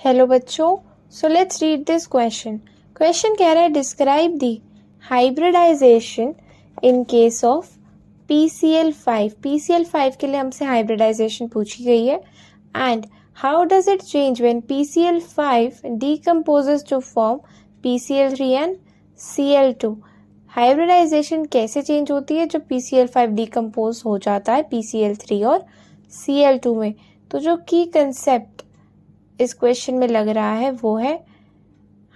Hello बच्चों, so let's read this question. Question कह रहा है describe the hybridization in case of PCl5। PCl5 के लिए हमसे हाइब्रिडाइजेशन पूछी गई है and how does it change when PCl5 decomposes to form PCl3 and Cl2। Hybridization कैसे चेंज होती है जब PCl5 डीकम्पोज हो जाता है PCl3 और Cl2 में। तो जो की कंसेप्ट इस क्वेश्चन में लग रहा है वो है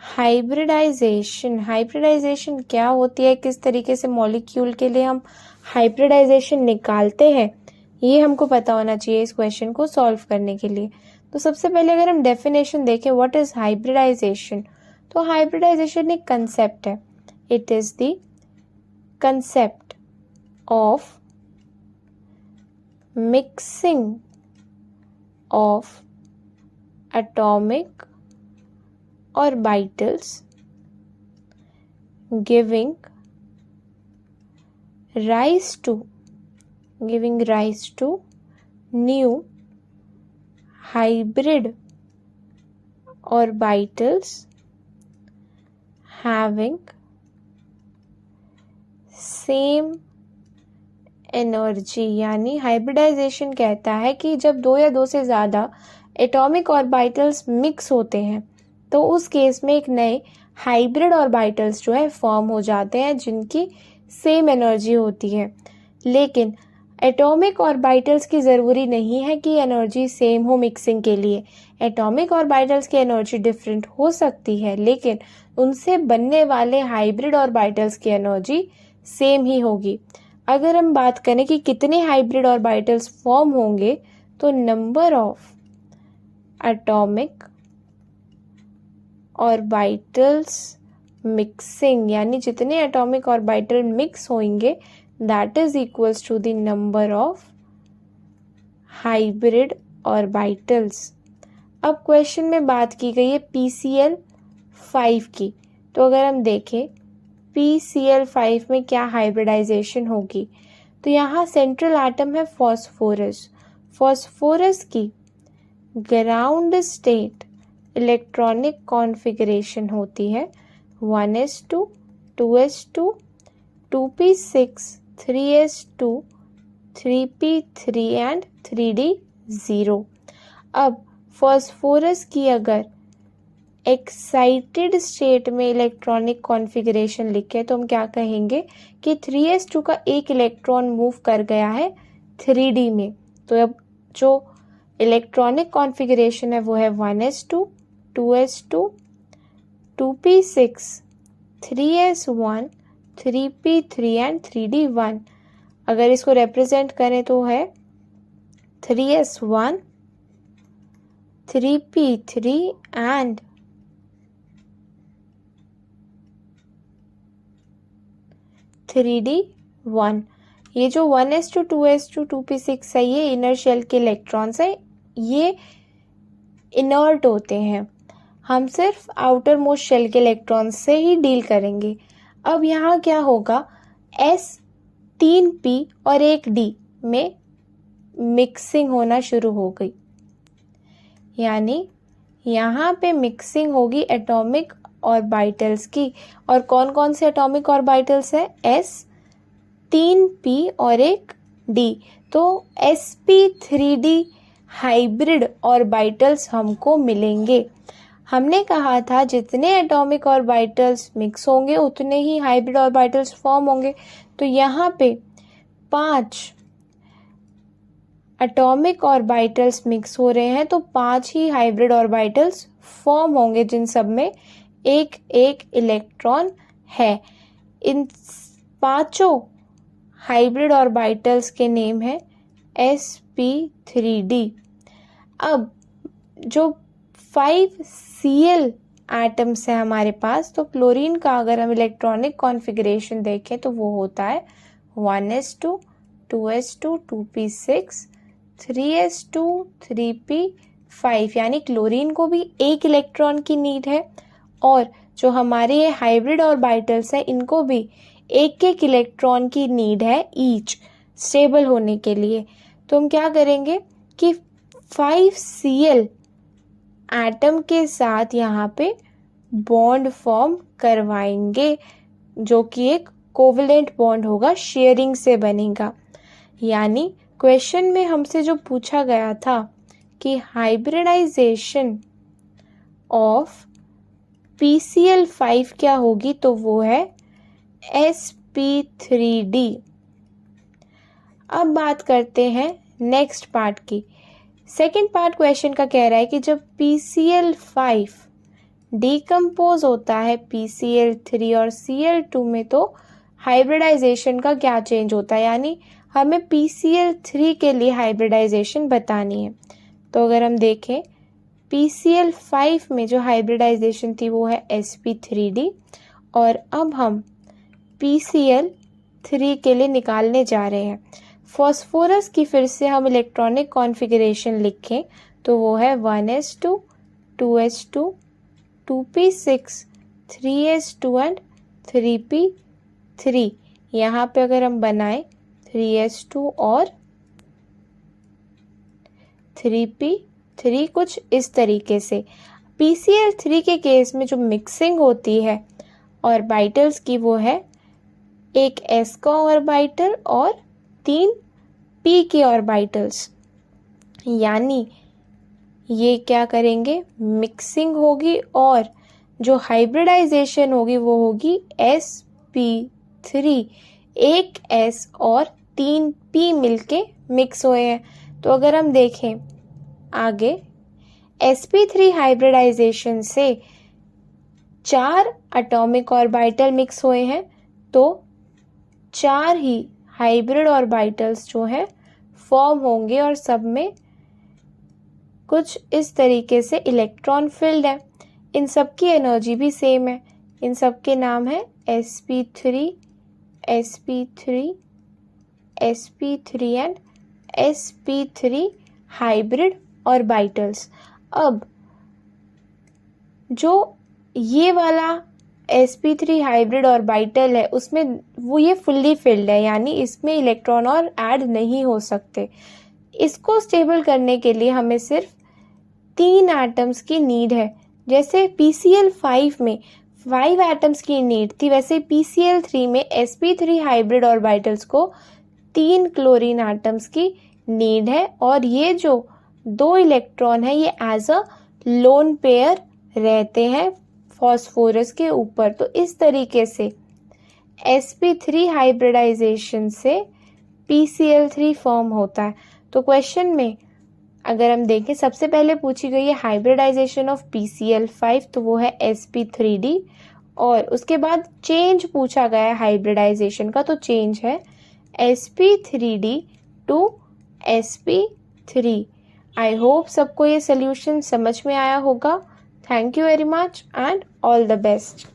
हाइब्रिडाइजेशन। हाइब्रिडाइजेशन क्या होती है, किस तरीके से मॉलिक्यूल के लिए हम हाइब्रिडाइजेशन निकालते हैं, ये हमको पता होना चाहिए इस क्वेश्चन को सॉल्व करने के लिए। तो सबसे पहले अगर हम डेफिनेशन देखें व्हाट इज हाइब्रिडाइजेशन, तो हाइब्रिडाइजेशन एक कंसेप्ट है। It is the concept of mixing of atomic orbitals giving rise to new hybrid orbitals having same energy. यानी हाइब्रिडाइजेशन कहता है कि जब दो या दो से ज़्यादा एटॉमिक ऑर्बिटल्स मिक्स होते हैं तो उस केस में एक नए हाइब्रिड ऑर्बिटल्स जो है फॉर्म हो जाते हैं जिनकी सेम एनर्जी होती है। लेकिन एटॉमिक ऑर्बिटल्स की ज़रूरी नहीं है कि एनर्जी सेम हो मिक्सिंग के लिए। एटॉमिक ऑर्बिटल्स की एनर्जी डिफरेंट हो सकती है लेकिन उनसे बनने वाले हाइब्रिड ऑर्बिटल्स की एनर्जी सेम ही होगी। अगर हम बात करें कि कितने हाइब्रिड ऑर्बिटल्स फॉर्म होंगे तो number of atomic orbitals mixing, यानी जितने एटॉमिक ऑर्बिटल मिक्स होंगे that is equals to the number of hybrid orbitals. अब क्वेश्चन में बात की गई है PCl5 की, तो अगर हम देखें PCl5 में क्या हाइब्रिडाइजेशन होगी, तो यहाँ सेंट्रल एटम है फॉस्फोरस। फॉस्फोरस की ग्राउंड स्टेट इलेक्ट्रॉनिक कॉन्फ़िगरेशन होती है 1s2 2s2 2p6 3s2 3p3 and 3d0। अब फॉस्फोरस की अगर एक्साइटेड स्टेट में इलेक्ट्रॉनिक कॉन्फ़िगरेशन लिखे तो हम क्या कहेंगे कि 3s2 का एक इलेक्ट्रॉन मूव कर गया है 3d में। तो अब जो इलेक्ट्रॉनिक कॉन्फ़िगरेशन है वो है 1s2 2s2 2p6 3s1 3p3 and 3d1। अगर इसको रिप्रेजेंट करें तो है 3s1 3p3 एंड 3d1। ये जो 1s2 2s2 2p6 है ये इनर शेल के इलेक्ट्रॉन्स है, ये इनर्ट होते हैं। हम सिर्फ आउटर मोस्ट शेल के इलेक्ट्रॉन्स से ही डील करेंगे। अब यहाँ क्या होगा, S 3p और एक d में मिक्सिंग होना शुरू हो गई, यानी यहाँ पे मिक्सिंग होगी एटॉमिक ऑर्बिटल्स की। और कौन कौन से एटॉमिक ऑर्बिटल्स है, S 3p और एक d। तो sp3d हाइब्रिड ऑर्बिटल्स हमको मिलेंगे। हमने कहा था जितने एटॉमिक ऑर्बिटल्स मिक्स होंगे उतने ही हाइब्रिड ऑर्बिटल्स फॉर्म होंगे। तो यहाँ पे 5 एटॉमिक ऑर्बिटल्स मिक्स हो रहे हैं तो 5 ही हाइब्रिड ऑर्बिटल्स फॉर्म होंगे जिन सब में एक एक इलेक्ट्रॉन है। इन पांचों हाइब्रिड ऑर्बिटल्स के नेम है sp3d। अब जो 5Cl एटम्स है हमारे पास, तो क्लोरीन का अगर हम इलेक्ट्रॉनिक कॉन्फ़िगरेशन देखें तो वो होता है 1s2 2s2 2p6 3s2 3p5, यानी क्लोरीन को भी एक इलेक्ट्रॉन की नीड है और जो हमारे ये हाइब्रिड ऑर्बिटल्स है इनको भी एक एक इलेक्ट्रॉन की नीड है ईच स्टेबल होने के लिए। तो हम क्या करेंगे कि 5Cl एटम के साथ यहाँ पे बॉन्ड फॉर्म करवाएंगे, जो कि एक कोवेलेंट बॉन्ड होगा, शेयरिंग से बनेगा। यानी क्वेश्चन में हमसे जो पूछा गया था कि हाइब्रिडाइजेशन ऑफ PCl5 क्या होगी, तो वो है sp3d। अब बात करते हैं नेक्स्ट पार्ट की। सेकेंड पार्ट क्वेश्चन का कह रहा है कि जब PCl5 डिकम्पोज होता है PCl3 और Cl2 में, तो हाइब्रिडाइजेशन का क्या चेंज होता है, यानी हमें PCl3 के लिए हाइब्रिडाइजेशन बतानी है। तो अगर हम देखें PCl5 में जो हाइब्रिडाइजेशन थी वो है sp3d, और अब हम PCl3 के लिए निकालने जा रहे हैं। फॉस्फोरस की फिर से हम इलेक्ट्रॉनिक कॉन्फ़िगरेशन लिखें तो वो है 1s2 2s2 2p6 3s2 and 3p3। यहाँ पे अगर हम बनाएं 3s2 और 3p3 कुछ इस तरीके से। PCl3 के केस में जो मिक्सिंग होती है ऑर्बिटल्स की, वो है एक s का ऑर्बिटल और 3 p के ऑर्बिटल्स। यानी ये क्या करेंगे, मिक्सिंग होगी, और जो हाइब्रिडाइजेशन होगी वो होगी sp3। एक s और 3 p मिलके मिक्स हुए हैं। तो अगर हम देखें आगे, sp3 हाइब्रिडाइजेशन से 4 एटॉमिक ऑर्बिटल मिक्स हुए हैं, तो 4 ही हाइब्रिड ऑर्बिटल्स जो हैं फॉर्म होंगे, और सब में कुछ इस तरीके से इलेक्ट्रॉन फिल्ड है। इन सब की एनर्जी भी सेम है। इन सब के नाम है sp3 sp3 sp3 and sp3 hybrid orbitals. अब जो ये वाला sp3 हाइब्रिड ऑर्बिटल है उसमें वो ये फुल्ली फिल्ड है, यानी इसमें इलेक्ट्रॉन और ऐड नहीं हो सकते। इसको स्टेबल करने के लिए हमें सिर्फ 3 एटम्स की नीड है। जैसे PCl5 में 5 एटम्स की नीड थी, वैसे PCl3 में sp3 हाइब्रिड ऑर्बिटल्स को 3 क्लोरीन एटम्स की नीड है, और ये जो 2 इलेक्ट्रॉन है ये एज अ लोन पेयर रहते हैं फॉस्फोरस के ऊपर। तो इस तरीके से sp3 हाइब्रिडाइजेशन से PCl3 फॉर्म होता है। तो क्वेश्चन में अगर हम देखें, सबसे पहले पूछी गई है हाइब्रिडाइजेशन ऑफ PCl5, तो वो है sp3d, और उसके बाद चेंज पूछा गया है हाइब्रिडाइजेशन का, तो चेंज है sp3d to sp3। I hope सबको ये सोल्यूशन समझ में आया होगा। Thank you very much and all the best.